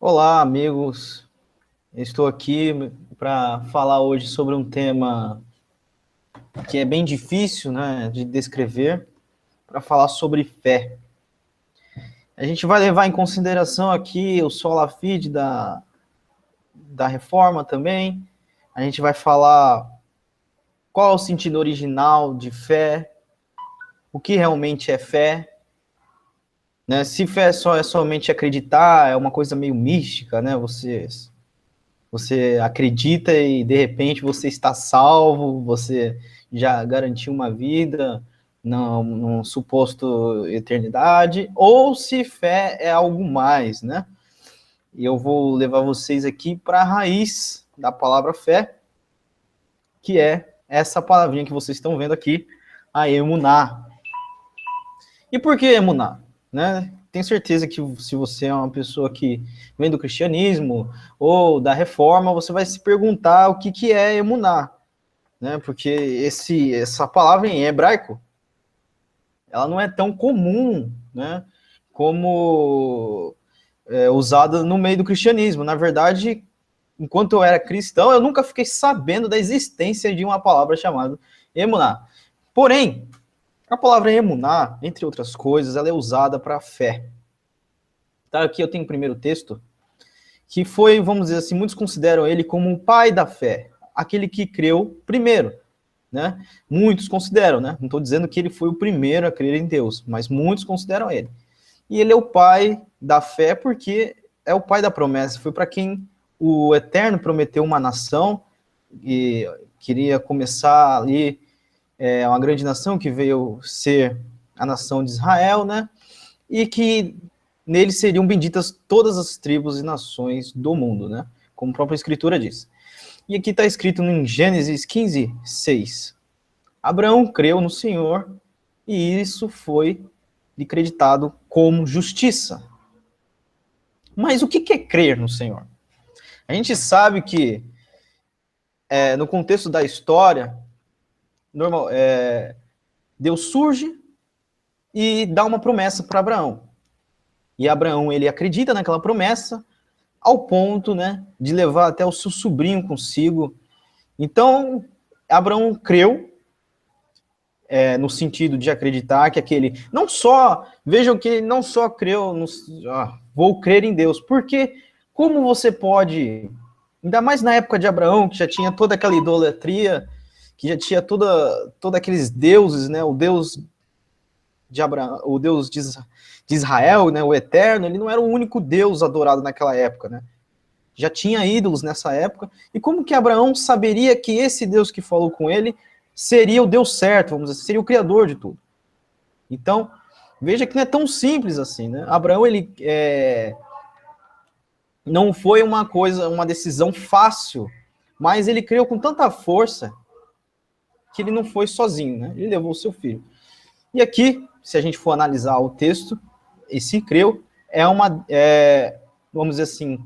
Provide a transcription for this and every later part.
Olá, amigos. Estou aqui para falar hoje sobre um tema que é bem difícil, né, de descrever, para falar sobre fé. A gente vai levar em consideração aqui o sola fide da reforma também. A gente vai falar qual é o sentido original de fé, o que realmente é fé, né? Se fé é somente acreditar, é uma coisa meio mística, né? Você acredita e de repente você está salvo, você já garantiu uma vida num suposto eternidade, ou se fé é algo mais, né? E eu vou levar vocês aqui para a raiz da palavra fé, que é essa palavrinha que vocês estão vendo aqui, a emuná. E por que emuná? Né? Tenho certeza que se você é uma pessoa que vem do cristianismo ou da reforma, você vai se perguntar o que é emuná, né? Porque essa palavra em hebraico, ela não é tão comum, né? Como usada no meio do cristianismo. Na verdade, enquanto eu era cristão, eu nunca fiquei sabendo da existência de uma palavra chamada emuná. Porém, a palavra emuná, entre outras coisas, ela é usada para fé. Tá, aqui eu tenho o primeiro texto, que foi, vamos dizer assim, muitos consideram ele como o pai da fé, aquele que creu primeiro, né? Muitos consideram, né? Não estou dizendo que ele foi o primeiro a crer em Deus, mas muitos consideram ele. E ele é o pai da fé porque é o pai da promessa, foi para quem o Eterno prometeu uma nação e queria começar ali uma grande nação que veio ser a nação de Israel, né? E que nele seriam benditas todas as tribos e nações do mundo, né? Como a própria Escritura diz. E aqui está escrito em Gênesis 15, 6. Abraão creu no Senhor e isso foi acreditado como justiça. Mas o que é crer no Senhor? A gente sabe que no contexto da história, Deus surge e dá uma promessa para Abraão. E Abraão, ele acredita naquela promessa ao ponto, né, de levar até o seu sobrinho consigo. Então, Abraão creu, no sentido de acreditar que aquele, não só, vejam que ele não só creu, vou crer em Deus, porque como você pode, ainda mais na época de Abraão, que já tinha toda aquela idolatria, que já tinha todos aqueles deuses, né, o Deus de Abraão, o Deus de Israel, né, o Eterno, ele não era o único Deus adorado naquela época, né? Já tinha ídolos nessa época, e como que Abraão saberia que esse Deus que falou com ele seria o Deus certo, vamos dizer, seria o criador de tudo? Então, veja que não é tão simples assim, né? Abraão, ele não foi uma decisão fácil, mas ele creu com tanta força que ele não foi sozinho, né? Ele levou o seu filho. E aqui, se a gente for analisar o texto, esse creu vamos dizer assim,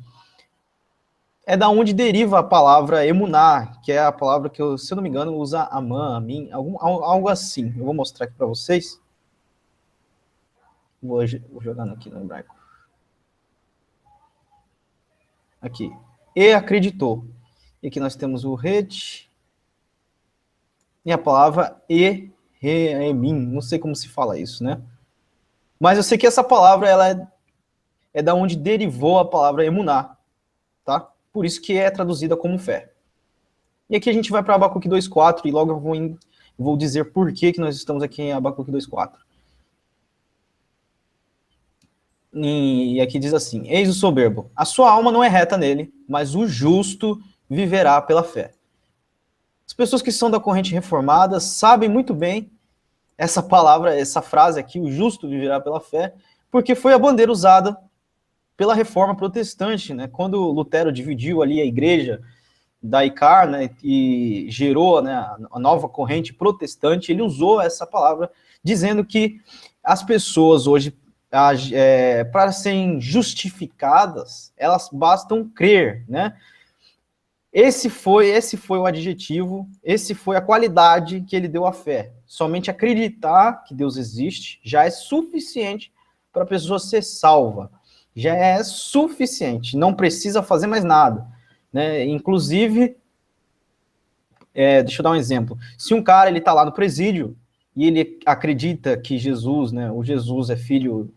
da onde deriva a palavra emuná, que é a palavra que, se eu não me engano, usa amã, amim, algo assim. Eu vou mostrar aqui para vocês. Vou jogando aqui no hebraico. Aqui. E acreditou. E aqui nós temos o ret e a palavra emim. Não sei como se fala isso, né? Mas eu sei que essa palavra ela é da onde derivou a palavra emuná, tá? Por isso que é traduzida como fé. E aqui a gente vai para Abacuque 2,4 e logo eu vou dizer por que nós estamos aqui em Abacuque 2,4. E aqui diz assim: eis o soberbo, a sua alma não é reta nele, mas o justo viverá pela fé. As pessoas que são da corrente reformada sabem muito bem essa palavra, essa frase aqui, o justo viverá pela fé, porque foi a bandeira usada pela reforma protestante, né? Quando Lutero dividiu ali a igreja da ICAR, né, e gerou, né, a nova corrente protestante, ele usou essa palavra dizendo que as pessoas hoje, para serem justificadas, elas bastam crer, né? Esse foi o adjetivo, esse foi a qualidade que ele deu à fé. Somente acreditar que Deus existe já é suficiente para a pessoa ser salva. Já é suficiente, não precisa fazer mais nada, né? Inclusive, deixa eu dar um exemplo. Se um cara ele está lá no presídio e ele acredita que Jesus, né, o Jesus é filho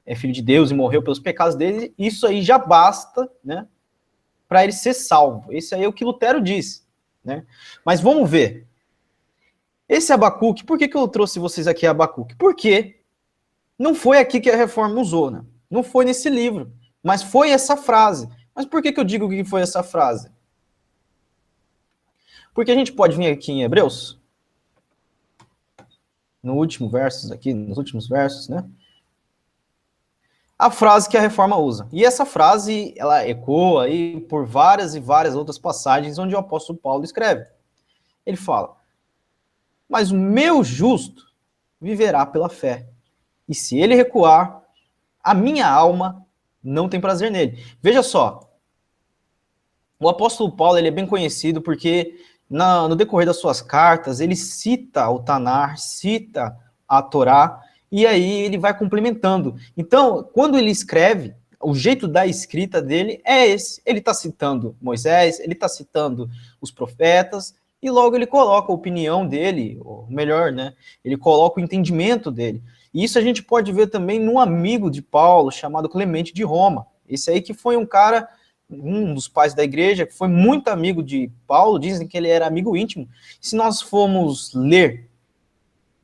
de Deus e morreu pelos pecados dele, isso aí já basta, né, para ele ser salvo. Esse aí é o que Lutero diz, né? Mas vamos ver. Esse Abacuque, por que eu trouxe vocês aqui Abacuque? Porque não foi aqui que a Reforma usou, né? Não foi nesse livro, mas foi essa frase. Mas por que eu digo que foi essa frase? Porque a gente pode vir aqui em Hebreus, nos últimos versos, né? A frase que a Reforma usa. E essa frase, ela ecoa aí por várias e várias outras passagens onde o apóstolo Paulo escreve. Ele fala: mas o meu justo viverá pela fé. E se ele recuar, a minha alma não tem prazer nele. Veja só, o apóstolo Paulo ele é bem conhecido porque no decorrer das suas cartas, ele cita o Tanar, cita a Torá, e aí ele vai complementando. Então, quando ele escreve, o jeito da escrita dele é esse. Ele está citando Moisés, ele está citando os profetas, e logo ele coloca a opinião dele, ou melhor, né? Ele coloca o entendimento dele. E isso a gente pode ver também num amigo de Paulo, chamado Clemente de Roma. Esse aí que foi um cara, um dos pais da igreja, que foi muito amigo de Paulo, dizem que ele era amigo íntimo. Se nós formos ler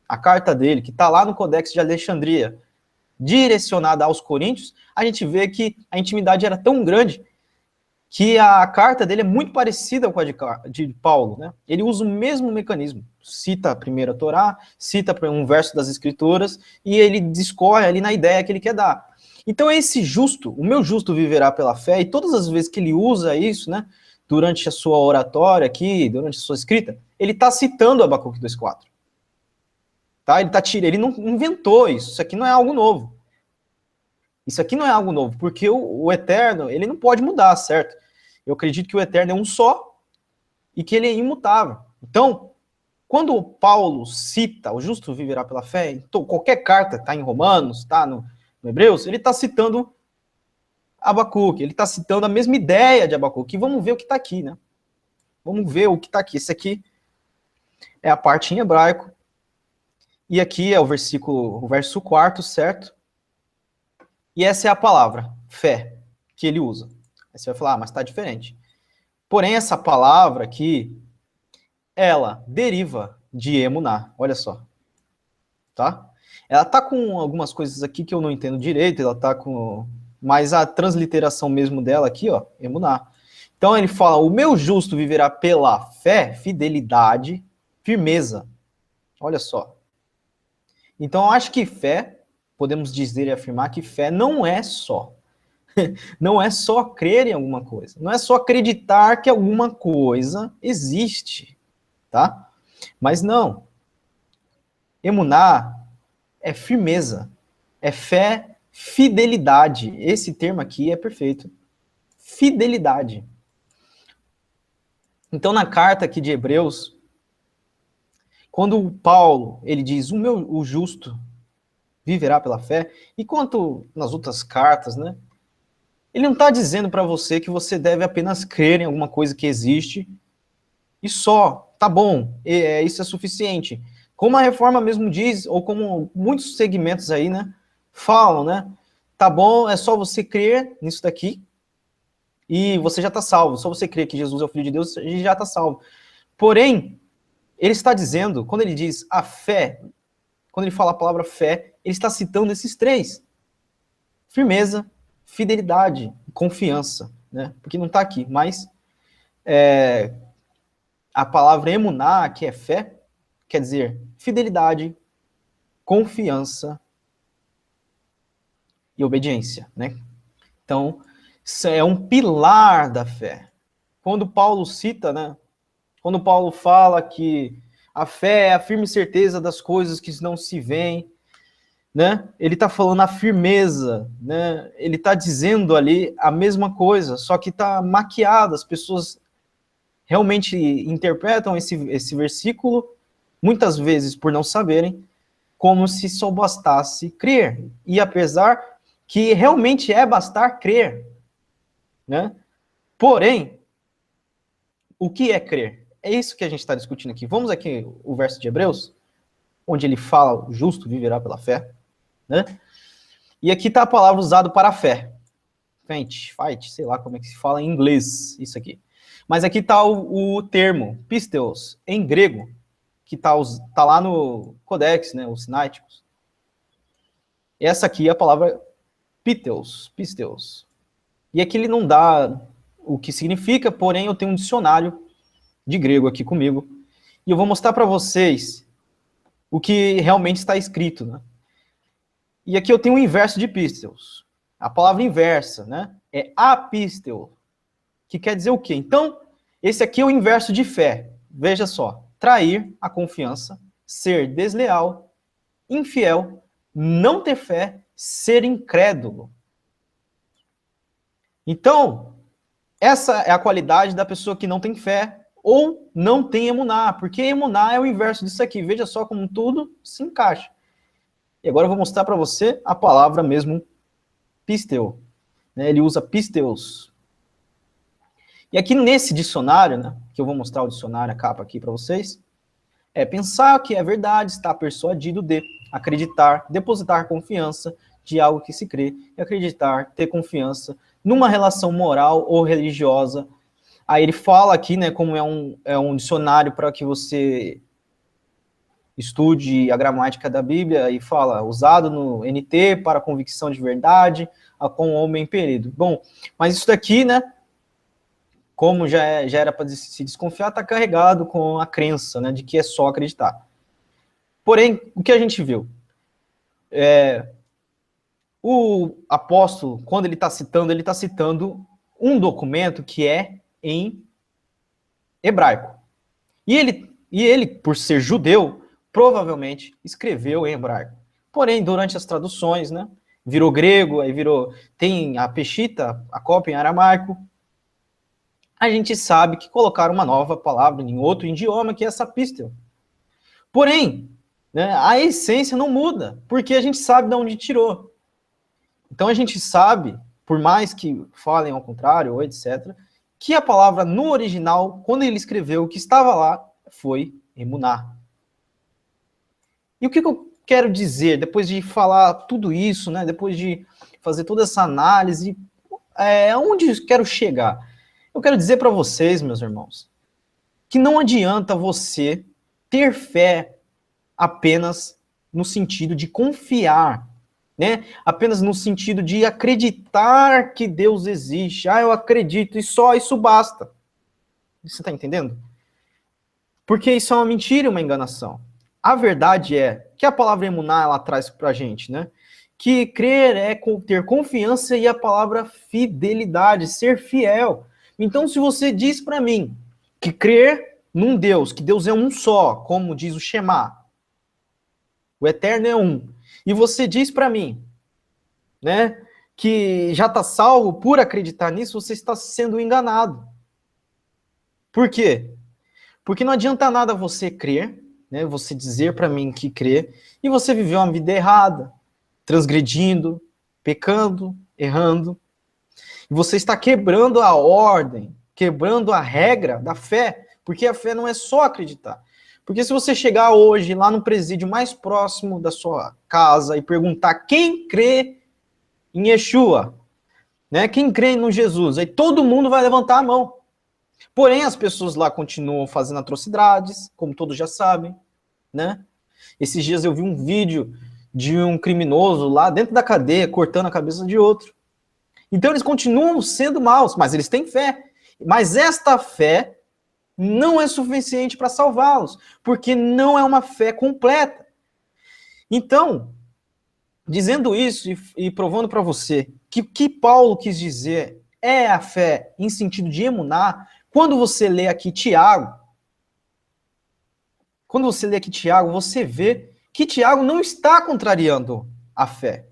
a carta dele, que está lá no Codex de Alexandria, direcionada aos coríntios, a gente vê que a intimidade era tão grande que a carta dele é muito parecida com a de Paulo, né? Ele usa o mesmo mecanismo, cita a primeira Torá, cita um verso das Escrituras, e ele discorre ali na ideia que ele quer dar. Então esse justo, o meu justo viverá pela fé, e todas as vezes que ele usa isso, né, durante a sua oratória aqui, durante a sua escrita, ele está citando Abacuque 2,4. Tá? Ele não inventou isso aqui não é algo novo. Isso aqui não é algo novo, porque o Eterno, ele não pode mudar, certo? Eu acredito que o Eterno é um só e que ele é imutável. Então, quando Paulo cita o justo viverá pela fé, então, qualquer carta, está em Romanos, está no Hebreus, ele está citando Abacuque, ele está citando a mesma ideia de Abacuque. E vamos ver o que está aqui, né? Vamos ver o que está aqui. Esse aqui é a parte em hebraico. E aqui é o verso 4, certo? E essa é a palavra, fé, que ele usa. Aí você vai falar, mas está diferente. Porém, essa palavra aqui, ela deriva de emuná. Olha só. Tá? Ela tá com algumas coisas aqui que eu não entendo direito, ela tá com... Mas a transliteração mesmo dela aqui, ó, emuná. Então ele fala, o meu justo viverá pela fé, fidelidade, firmeza. Olha só. Então eu acho que fé, podemos dizer e afirmar que fé não é só crer em alguma coisa, não é só acreditar que alguma coisa existe, tá? Mas não. Emuná é firmeza, é fé, fidelidade. Esse termo aqui é perfeito. Fidelidade. Então na carta aqui de Hebreus, quando Paulo, ele diz, o justo viverá pela fé, e quanto nas outras cartas, né? Ele não está dizendo para você que você deve apenas crer em alguma coisa que existe e só, tá bom, isso é suficiente. Como a Reforma mesmo diz, ou como muitos segmentos aí, né, falam, né, tá bom, é só você crer nisso daqui e você já está salvo. Só você crer que Jesus é o Filho de Deus, já está salvo. Porém, ele está dizendo, quando ele diz a fé, quando ele fala a palavra fé, ele está citando esses três. Firmeza, fidelidade, confiança, né? Porque não está aqui, mas a palavra emuná, que é fé, quer dizer fidelidade, confiança e obediência, né? Então, isso é um pilar da fé. Quando Paulo cita, né? Quando Paulo fala que a fé é a firme certeza das coisas que não se veem, né? Ele está falando a firmeza, né? Ele está dizendo ali a mesma coisa, só que está maquiado. As pessoas realmente interpretam esse versículo, muitas vezes por não saberem, como se só bastasse crer. E apesar que realmente é bastar crer, né? Porém, o que é crer? É isso que a gente está discutindo aqui. Vamos aqui o verso de Hebreus, onde ele fala, o justo viverá pela fé, né? E aqui está a palavra usada para a fé. Fight, sei lá como é que se fala em inglês isso aqui. Mas aqui está o termo, pisteos, em grego, que tá lá no Codex, né, os Sináiticos. Essa aqui é a palavra pisteos. E aqui ele não dá o que significa, porém eu tenho um dicionário de grego aqui comigo, e eu vou mostrar para vocês o que realmente está escrito, né? E aqui eu tenho o inverso de pisteos. A palavra inversa, né, é apisteo, que quer dizer o quê? Então, esse aqui é o inverso de fé. Veja só, trair a confiança, ser desleal, infiel, não ter fé, ser incrédulo. Então, essa é a qualidade da pessoa que não tem fé ou não tem emuná, porque emuná é o inverso disso aqui. Veja só como tudo se encaixa. E agora eu vou mostrar para você a palavra mesmo pisteu. Ele usa pisteus. E aqui nesse dicionário, né, que eu vou mostrar o dicionário, a capa aqui para vocês, é pensar que é verdade, estar persuadido de, acreditar, depositar confiança de algo que se crê, e acreditar, ter confiança numa relação moral ou religiosa. Aí ele fala aqui, né, como é um dicionário para que você estude a gramática da Bíblia, e fala, usado no NT para convicção de verdade, com o homem perido. Bom, mas isso daqui, né, como já era para se desconfiar, está carregado com a crença, né, de que é só acreditar. Porém, o que a gente viu? O apóstolo, quando ele está citando um documento que é em hebraico. E ele, por ser judeu, provavelmente escreveu em hebraico. Porém, durante as traduções, né, virou grego, aí tem a Peshita, a cópia em aramaico. A gente sabe que colocaram uma nova palavra em outro idioma, que é sapisteo. Porém, né, a essência não muda, porque a gente sabe de onde tirou. Então a gente sabe, por mais que falem ao contrário, ou etc., que a palavra no original, quando ele escreveu, o que estava lá, foi emuná. E o que eu quero dizer, depois de falar tudo isso, né, depois de fazer toda essa análise, aonde eu quero chegar? Eu quero dizer para vocês, meus irmãos, que não adianta você ter fé apenas no sentido de confiar, né? Apenas no sentido de acreditar que Deus existe. Ah, eu acredito e só isso basta. Você está entendendo? Porque isso é uma mentira, uma enganação. A verdade é que a palavra emuná, ela traz para a gente, né? Que crer é ter confiança, e a palavra fidelidade, ser fiel. Então, se você diz para mim que crer num Deus, que Deus é um só, como diz o Shema, o Eterno é um, e você diz para mim, né, que já está salvo por acreditar nisso, você está sendo enganado. Por quê? Porque não adianta nada você crer, né, você dizer para mim que crê, e você viver uma vida errada, transgredindo, pecando, errando. E você está quebrando a ordem, quebrando a regra da fé, porque a fé não é só acreditar. Porque se você chegar hoje lá no presídio mais próximo da sua casa e perguntar quem crê em Yeshua, né, quem crê no Jesus, aí todo mundo vai levantar a mão. Porém, as pessoas lá continuam fazendo atrocidades, como todos já sabem, né? Esses dias eu vi um vídeo de um criminoso lá dentro da cadeia cortando a cabeça de outro. Então eles continuam sendo maus, mas eles têm fé. Mas esta fé não é suficiente para salvá-los, porque não é uma fé completa. Então, dizendo isso e provando para você que Paulo quis dizer é a fé em sentido de emuná, quando você lê aqui Tiago, você vê que Tiago não está contrariando a fé.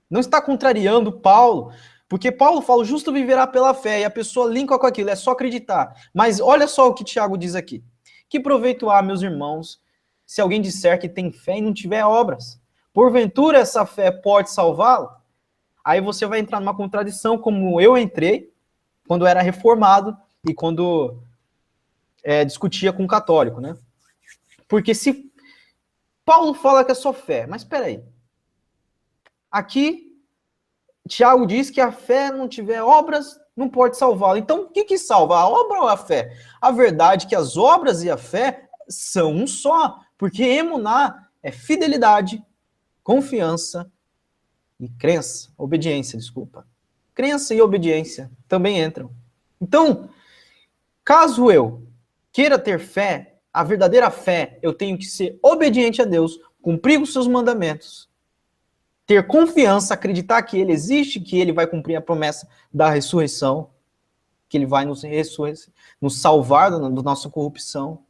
Não está contrariando Paulo, porque Paulo fala, o justo viverá pela fé, e a pessoa linka com aquilo, é só acreditar. Mas olha só o que Tiago diz aqui. Que proveito há, meus irmãos, se alguém disser que tem fé e não tiver obras? Porventura essa fé pode salvá-lo? aí você vai entrar numa contradição, como eu entrei, quando eu era reformado e quando discutia com o católico, né? Porque se Paulo fala que é só fé, mas espera aí. Aqui, Tiago diz que a fé não tiver obras, não pode salvá-la. Então, o que salva? A obra ou a fé? A verdade é que as obras e a fé são um só, porque emuná é fidelidade, confiança e crença, obediência, desculpa. Crença e obediência também entram. Então, caso eu queira ter fé, a verdadeira fé, eu tenho que ser obediente a Deus, cumprir os seus mandamentos, ter confiança, acreditar que Ele existe, que Ele vai cumprir a promessa da ressurreição, que Ele vai nos salvar da nossa corrupção.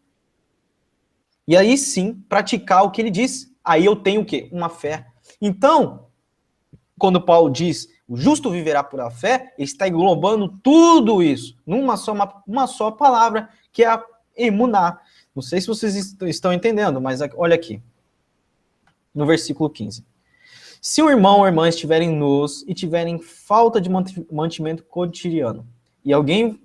E aí sim, praticar o que Ele diz. Aí eu tenho o quê? Uma fé. Então, quando Paulo diz o justo viverá por a fé, ele está englobando tudo isso numa só palavra, que é a emuná. Não sei se vocês estão entendendo, mas olha aqui, no versículo 15. Se o irmão ou irmã estiverem nus e tiverem falta de mantimento cotidiano, e alguém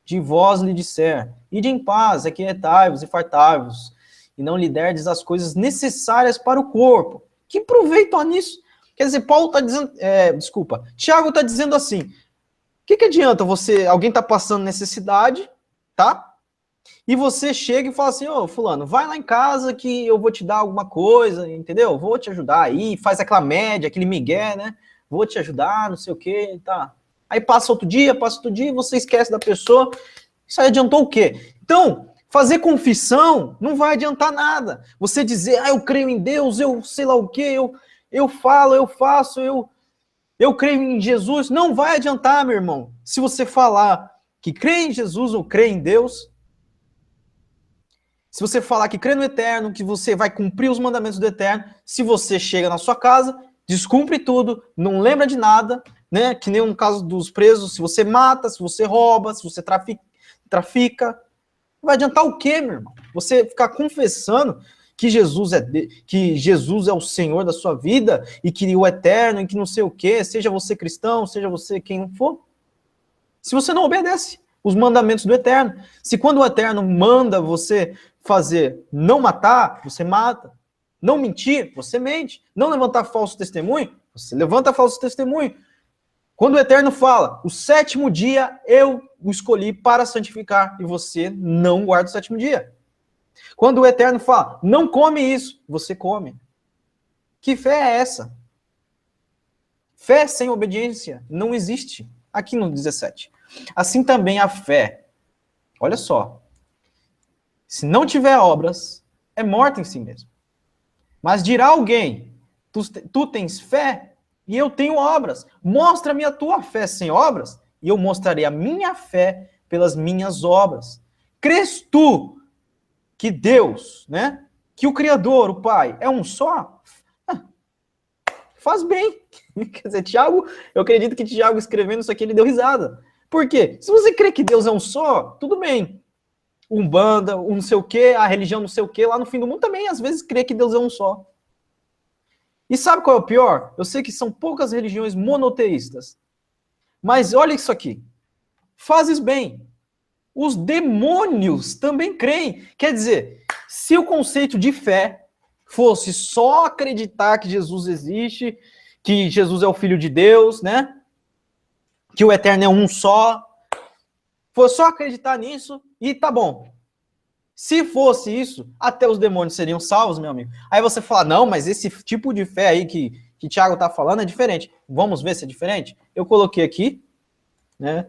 de vós lhe disser, ide em paz, aquietai-vos e fartai-vos, e não lhe derdes as coisas necessárias para o corpo, que proveito há nisso? Quer dizer, Paulo está dizendo, Tiago está dizendo assim, o que adianta alguém está passando necessidade, tá? E você chega e fala assim, ô fulano, vai lá em casa que eu vou te dar alguma coisa, entendeu? Vou te ajudar aí, faz aquela média, aquele migué, né? Vou te ajudar, não sei o quê, tá. Aí passa outro dia, e você esquece da pessoa. Isso aí adiantou o quê? Então, fazer confissão não vai adiantar nada. Você dizer, eu creio em Deus, eu sei lá o quê, eu falo, eu faço, eu creio em Jesus, não vai adiantar, meu irmão. Se você falar que crê em Jesus ou crê em Deus, se você falar que crê no Eterno, que você vai cumprir os mandamentos do Eterno, se você chega na sua casa, descumpre tudo, não lembra de nada, né? Que nem no caso dos presos, se você mata, se você rouba, se você trafica, vai adiantar o quê, meu irmão? Você ficar confessando que Jesus é o Senhor da sua vida e que o Eterno e que não sei o quê, seja você cristão, seja você quem for, se você não obedece os mandamentos do Eterno. Se quando o Eterno manda você fazer não matar, você mata. Não mentir, você mente. Não levantar falso testemunho, você levanta falso testemunho. Quando o Eterno fala, o sétimo dia eu o escolhi para santificar, e você não guarda o sétimo dia. Quando o Eterno fala, não come isso, você come. Que fé é essa? Fé sem obediência não existe. Aqui no 17. Assim também a fé. Olha só. Se não tiver obras, é morta em si mesmo. Mas dirá alguém, tu tens fé e eu tenho obras. Mostra-me a tua fé sem obras e eu mostrarei a minha fé pelas minhas obras. Crês tu que Deus, né? Que o Criador, o Pai, é um só? Faz bem. Quer dizer, Tiago, eu acredito que Tiago escrevendo isso aqui, ele deu risada. Por quê? Se você crê que Deus é um só, tudo bem. Umbanda, um não sei o quê, a religião não sei o quê, lá no fim do mundo também, às vezes, crê que Deus é um só. E sabe qual é o pior? Eu sei que são poucas religiões monoteístas. Mas olha isso aqui. Fazes bem. Os demônios também creem. Quer dizer, se o conceito de fé fosse só acreditar que Jesus existe, que Jesus é o Filho de Deus, né? Que o Eterno é um só, fosse só acreditar nisso e tá bom. Se fosse isso, até os demônios seriam salvos, meu amigo. Aí você fala, não, mas esse tipo de fé aí que Tiago tá falando é diferente. Vamos ver se é diferente? Eu coloquei aqui, né?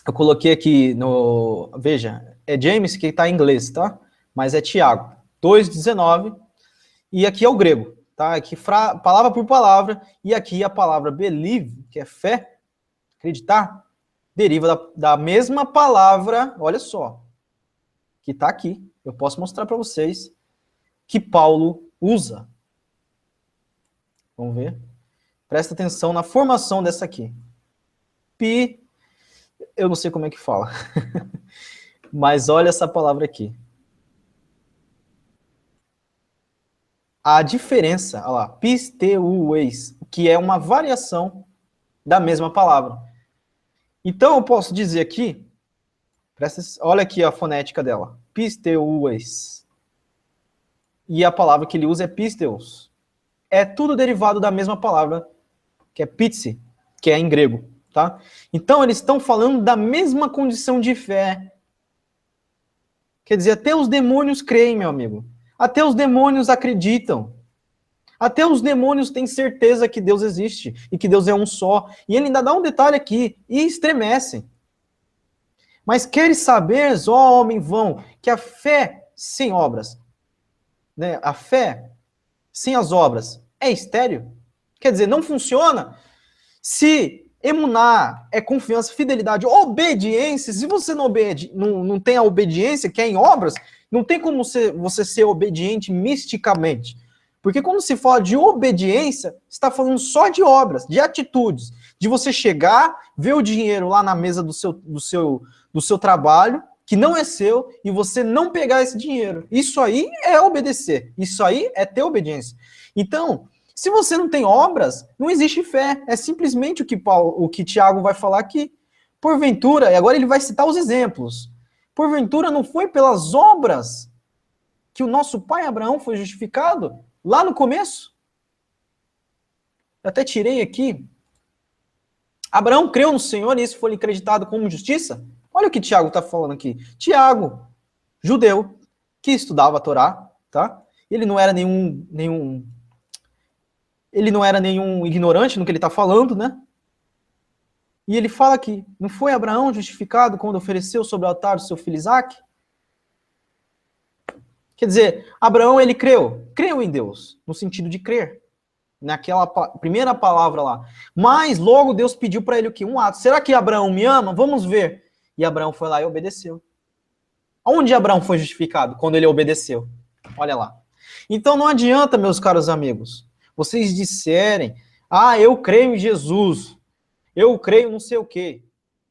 Eu coloquei aqui no... Veja, é James que tá em inglês, tá? Mas é Tiago, 2,19. E aqui é o grego, tá? Aqui palavra por palavra. E aqui a palavra believe, que é fé, acreditar, deriva da mesma palavra, olha só, que está aqui. Eu posso mostrar para vocês que Paulo usa. Vamos ver. Presta atenção na formação dessa aqui. Pi, eu não sei como é que fala. Mas olha essa palavra aqui. a diferença, olha lá, pisteueis, que é uma variação da mesma palavra. Então, eu posso dizer aqui, olha aqui a fonética dela, pisteueis. E a palavra que ele usa é pisteus. É tudo derivado da mesma palavra, que é pitsi, que é em grego, tá? Então, eles estão falando da mesma condição de fé. Quer dizer, até os demônios creem, meu amigo. Até os demônios acreditam. Até os demônios têm certeza que Deus existe e que Deus é um só. E ele ainda dá um detalhe aqui, e estremecem. Mas queres saber, ó homem vão, que a fé sem obras, né? A fé sem as obras é estéril? Quer dizer, não funciona? Se emuná é confiança, fidelidade, obediência, se você não tem a obediência, que é em obras, não tem como você ser obediente misticamente. Porque quando se fala de obediência, você está falando só de obras, de atitudes, de você chegar, ver o dinheiro lá na mesa do seu trabalho, que não é seu, e você não pegar esse dinheiro. Isso aí é obedecer. Isso aí é ter obediência. Então, se você não tem obras, não existe fé. É simplesmente o que Tiago vai falar aqui. Porventura, e agora ele vai citar os exemplos. Porventura não foi pelas obras que o nosso pai Abraão foi justificado? Lá no começo? Eu até tirei aqui. Abraão creu no Senhor e isso foi acreditado como justiça? Olha o que Tiago está falando aqui. Tiago, judeu, que estudava a Torá, tá? Ele não era nenhum ignorante no que ele está falando, né? E ele fala aqui, não foi Abraão justificado quando ofereceu sobre o altar o seu filho Isaque? Quer dizer, Abraão, ele creu em Deus, no sentido de crer, naquela primeira palavra lá. Mas logo Deus pediu para ele o quê? Um ato. Será que Abraão me ama? Vamos ver. E Abraão foi lá e obedeceu. Onde Abraão foi justificado? Quando ele obedeceu. Olha lá. Então não adianta, meus caros amigos, vocês disserem, eu creio em Jesus, eu creio não sei o quê,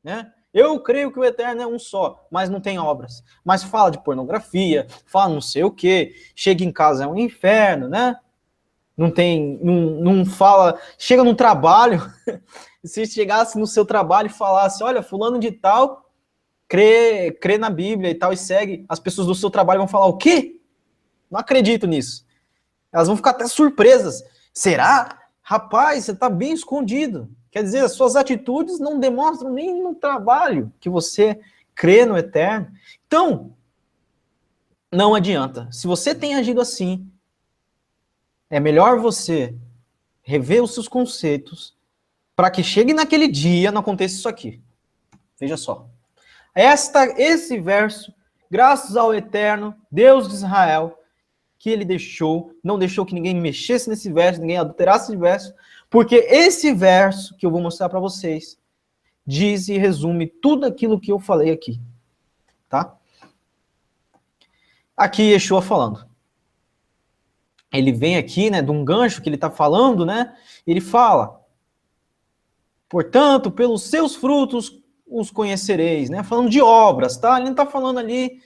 né? Eu creio que o Eterno é um só, mas não tem obras. Mas fala de pornografia, fala não sei o quê, chega em casa é um inferno, né? Não fala, chega num trabalho, se chegasse no seu trabalho e falasse, olha, fulano de tal crê na Bíblia e tal, e segue, as pessoas do seu trabalho vão falar, o quê? Não acredito nisso. Elas vão ficar até surpresas. Será? Rapaz, você está bem escondido. Quer dizer, as suas atitudes não demonstram nem no trabalho que você crê no Eterno. Então, não adianta. Se você tem agido assim, é melhor você rever os seus conceitos para que chegue naquele dia não aconteça isso aqui. Veja só. Esse verso, graças ao Eterno, Deus de Israel, que ele não deixou que ninguém mexesse nesse verso, ninguém adulterasse esse verso, porque esse verso que eu vou mostrar para vocês diz e resume tudo aquilo que eu falei aqui, tá? Aqui Yeshua falando. Ele vem aqui, né, de um gancho que ele está falando, né? Ele fala, portanto, pelos seus frutos os conhecereis, né? Falando de obras, tá? Ele não está falando ali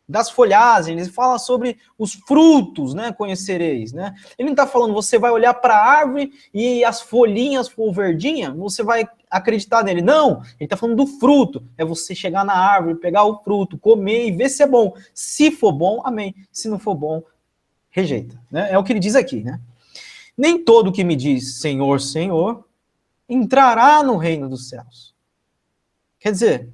das folhagens, ele fala sobre os frutos, né, conhecereis, né? Ele não está falando, você vai olhar para a árvore e as folhinhas for verdinha, você vai acreditar nele. Não, ele está falando do fruto. É você chegar na árvore, pegar o fruto, comer e ver se é bom. Se for bom, amém. Se não for bom, rejeita. Né? É o que ele diz aqui, né? Nem todo que me diz Senhor, Senhor, entrará no reino dos céus. Quer dizer,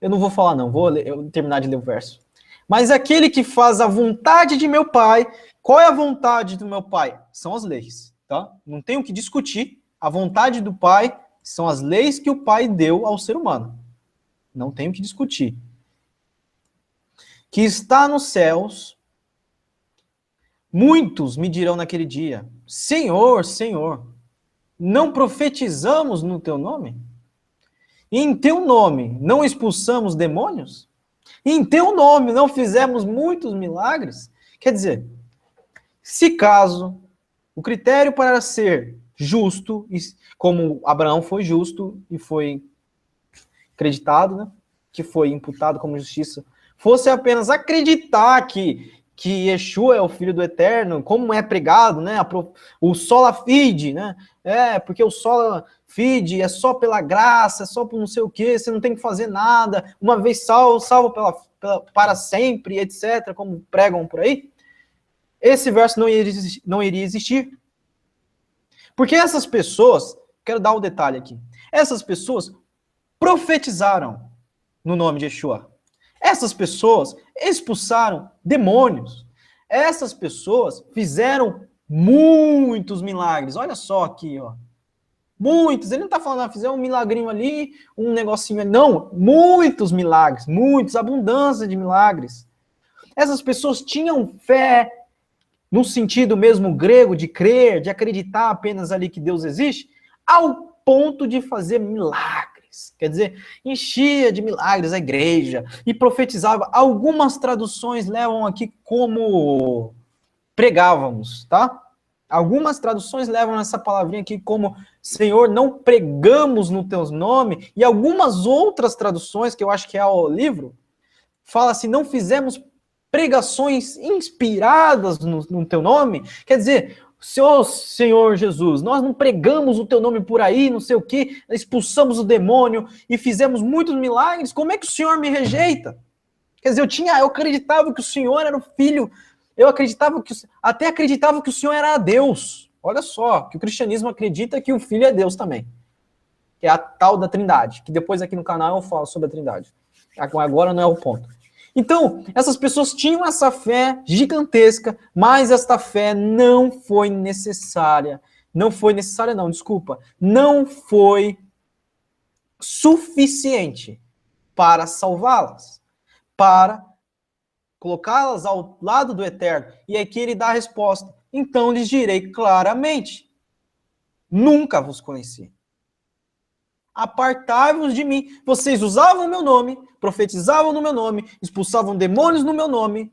eu não vou falar não, eu terminar de ler o verso. Mas aquele que faz a vontade de meu Pai, qual é a vontade do meu Pai? São as leis, tá? Não tem o que discutir. A vontade do Pai são as leis que o Pai deu ao ser humano. Não tem o que discutir. Que está nos céus, muitos me dirão naquele dia, Senhor, Senhor, não profetizamos no teu nome? E em teu nome não expulsamos demônios? E em teu nome não fizemos muitos milagres? Quer dizer, se caso o critério para ser justo, como Abraão foi justo e foi acreditado, né, que foi imputado como justiça, fosse apenas acreditar que que Yeshua é o Filho do Eterno, como é pregado, né? O sola fide, né? Porque o sola fide é só pela graça, é só por não sei o quê, você não tem que fazer nada, uma vez salvo para sempre, etc., como pregam por aí. Esse verso não iria existir. Porque essas pessoas, quero dar um detalhe aqui, essas pessoas profetizaram no nome de Yeshua. Essas pessoas expulsaram demônios. Essas pessoas fizeram muitos milagres. Olha só aqui, ó. Muitos. Ele não está falando, fizeram um milagrinho ali, um negocinho ali. Não, muitos milagres, muitos, abundância de milagres. Essas pessoas tinham fé, no sentido mesmo grego, de crer, de acreditar apenas ali que Deus existe, ao ponto de fazer milagres. Quer dizer, enchia de milagres a igreja e profetizava. Algumas traduções levam aqui como pregávamos, tá? Algumas traduções levam essa palavrinha aqui como Senhor, não pregamos no teu nome, e algumas outras traduções, que eu acho que é o livro, fala assim, não fizemos pregações inspiradas no teu nome. Quer dizer, Senhor Jesus, nós não pregamos o teu nome por aí, não sei o quê, expulsamos o demônio e fizemos muitos milagres, como é que o Senhor me rejeita? Quer dizer, eu acreditava que o Senhor era o Filho, até acreditava que o Senhor era Deus. Olha só, que o cristianismo acredita que o Filho é Deus também. Que é a tal da Trindade, que depois aqui no canal eu falo sobre a Trindade. Agora não é o ponto. Então, essas pessoas tinham essa fé gigantesca, mas esta fé não foi necessária. Não foi suficiente para salvá-las, para colocá-las ao lado do Eterno. E aqui ele dá a resposta. Então lhes direi claramente, nunca vos conheci. Apartai-vos de mim. Vocês usavam o meu nome, profetizavam no meu nome, expulsavam demônios no meu nome,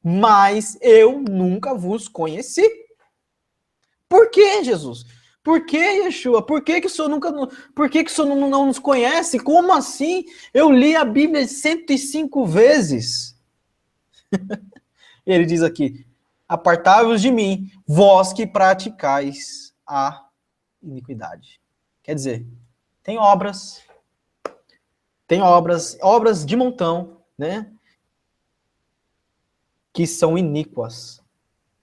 mas eu nunca vos conheci. Por que, Jesus? Por que, Yeshua? Por que o Senhor não nos conhece? Como assim? Eu li a Bíblia 105 vezes. Ele diz aqui, apartai-vos de mim, vós que praticais a iniquidade. Quer dizer, tem obras de montão, né? Que são iníquas,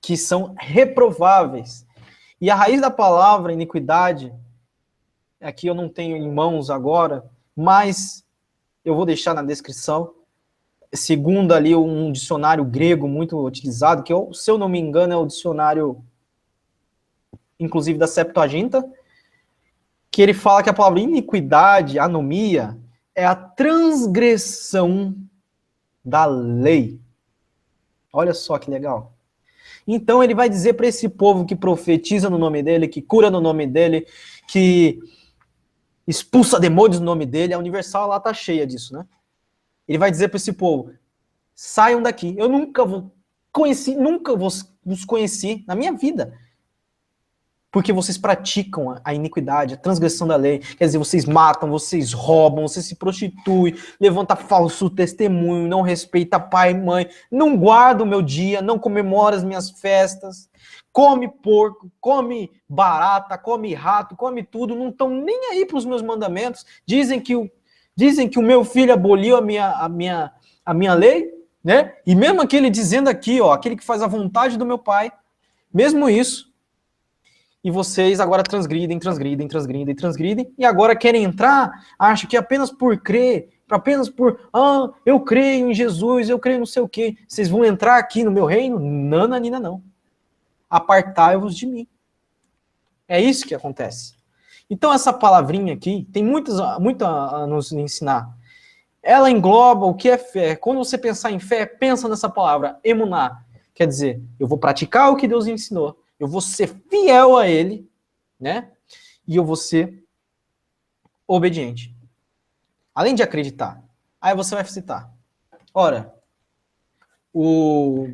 que são reprováveis. E a raiz da palavra iniquidade, aqui eu não tenho em mãos agora, mas eu vou deixar na descrição, segundo ali um dicionário grego muito utilizado, que se eu não me engano é o dicionário, inclusive da Septuaginta, que ele fala que a palavra iniquidade, anomia, é a transgressão da lei. Olha só que legal. Então ele vai dizer para esse povo que profetiza no nome dele, que cura no nome dele, que expulsa demônios no nome dele, a Universal lá tá cheia disso, né? Ele vai dizer para esse povo, saiam daqui, eu nunca vos conheci na minha vida. Porque vocês praticam a iniquidade, a transgressão da lei. Quer dizer, vocês matam, vocês roubam, vocês se prostituem, levantam falso testemunho, não respeita pai e mãe, não guarda o meu dia, não comemora as minhas festas, come porco, come barata, come rato, come tudo, não estão nem aí para os meus mandamentos. Dizem que o meu filho aboliu a minha lei, né? E mesmo aquele dizendo aqui, ó, aquele que faz a vontade do meu pai, mesmo isso, e vocês agora transgridem, e agora querem entrar, acham que apenas por crer, eu creio em Jesus, eu creio não sei o quê, vocês vão entrar aqui no meu reino? Nananina, não. Apartai-vos de mim. É isso que acontece. Então essa palavrinha aqui, tem muito a nos ensinar. Ela engloba o que é fé. Quando você pensar em fé, pensa nessa palavra, emuná. Quer dizer, eu vou praticar o que Deus ensinou, eu vou ser fiel a ele, né? E eu vou ser obediente. Além de acreditar. Aí você vai citar. Ora, o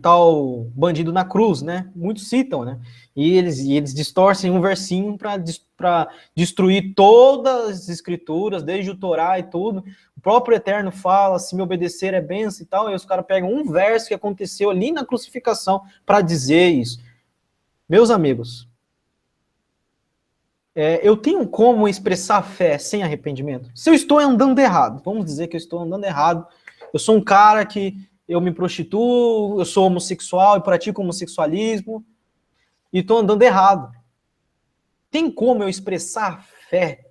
tal bandido na cruz, né? Muitos citam, né? E eles distorcem um versinho para destruir todas as escrituras, desde o Torá e tudo. O próprio Eterno fala, se me obedecer é bênção e tal, e os caras pegam um verso que aconteceu ali na crucificação para dizer isso. Meus amigos, eu tenho como expressar fé sem arrependimento? Se eu estou andando errado, vamos dizer que eu estou andando errado, eu sou um cara que eu me prostituo, eu sou homossexual e pratico homossexualismo, e estou andando errado. Tem como eu expressar fé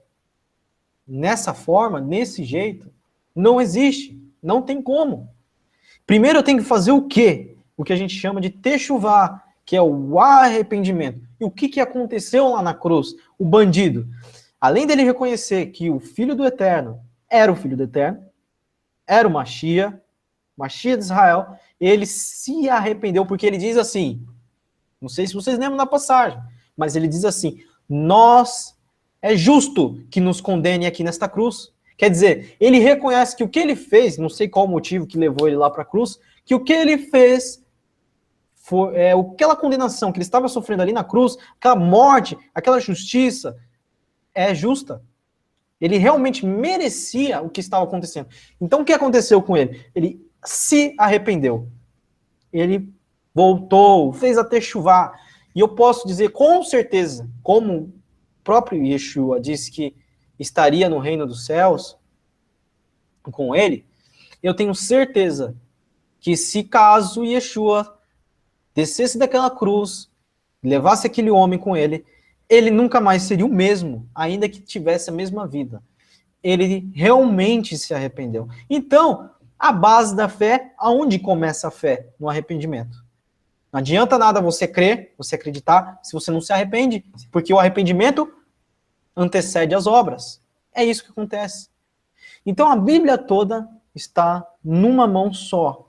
nessa forma, nesse jeito? Não existe. Não tem como. Primeiro eu tenho que fazer o quê? O que a gente chama de techuvá, que é o arrependimento. E o que aconteceu lá na cruz? O bandido, além dele reconhecer que o Filho do Eterno era o Filho do Eterno, era o Mashiach de Israel, ele se arrependeu, porque ele diz assim, não sei se vocês lembram da passagem, mas ele diz assim, é justo que nos condene aqui nesta cruz. Quer dizer, ele reconhece que o que ele fez, não sei qual o motivo que levou ele lá para a cruz, que o que ele fez foi aquela condenação que ele estava sofrendo ali na cruz, aquela morte, aquela justiça, é justa. Ele realmente merecia o que estava acontecendo. Então, o que aconteceu com ele? Ele se arrependeu. Ele voltou, fez a techuvá. E eu posso dizer com certeza, como o próprio Yeshua disse que estaria no reino dos céus com ele, eu tenho certeza que se caso Yeshua descesse daquela cruz, levasse aquele homem com ele, ele nunca mais seria o mesmo, ainda que tivesse a mesma vida. Ele realmente se arrependeu. Então, a base da fé, aonde começa a fé? No arrependimento. Não adianta nada você crer, você acreditar, se você não se arrepende, porque o arrependimento antecede as obras. É isso que acontece. Então, a Bíblia toda está numa mão só.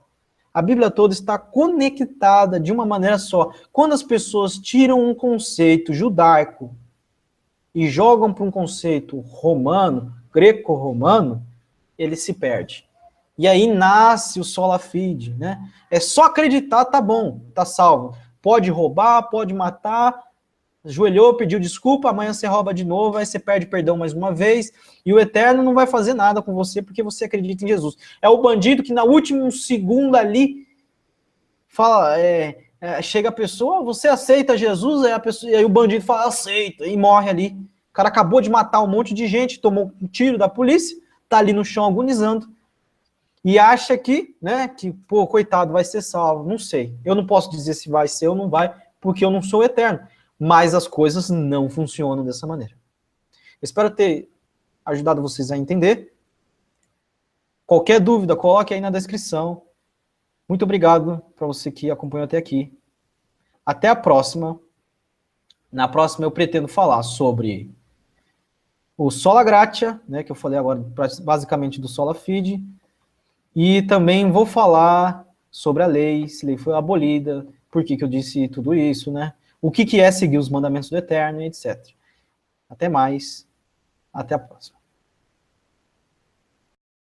A Bíblia toda está conectada de uma maneira só. Quando as pessoas tiram um conceito judaico e jogam para um conceito romano, greco-romano, ele se perde. E aí nasce o sola fide, né? É só acreditar, tá bom, tá salvo. Pode roubar, pode matar, ajoelhou, pediu desculpa, amanhã você rouba de novo, aí você perde perdão mais uma vez, e o Eterno não vai fazer nada com você porque você acredita em Jesus. É o bandido que na última segundo ali fala, chega a pessoa, você aceita Jesus? E aí o bandido fala, aceita, e morre ali. O cara acabou de matar um monte de gente, tomou um tiro da polícia, tá ali no chão agonizando, e acha que, pô, coitado, vai ser salvo. Não sei. Eu não posso dizer se vai ser ou não vai, porque eu não sou eterno. Mas as coisas não funcionam dessa maneira. Espero ter ajudado vocês a entender. Qualquer dúvida, coloque aí na descrição. Muito obrigado para você que acompanhou até aqui. Até a próxima. Na próxima eu pretendo falar sobre o Sola Gratia, que eu falei agora basicamente do Sola Fide, e também vou falar sobre a lei, se a lei foi abolida, por que eu disse tudo isso, o que é seguir os mandamentos do Eterno, etc. Até mais, até a próxima.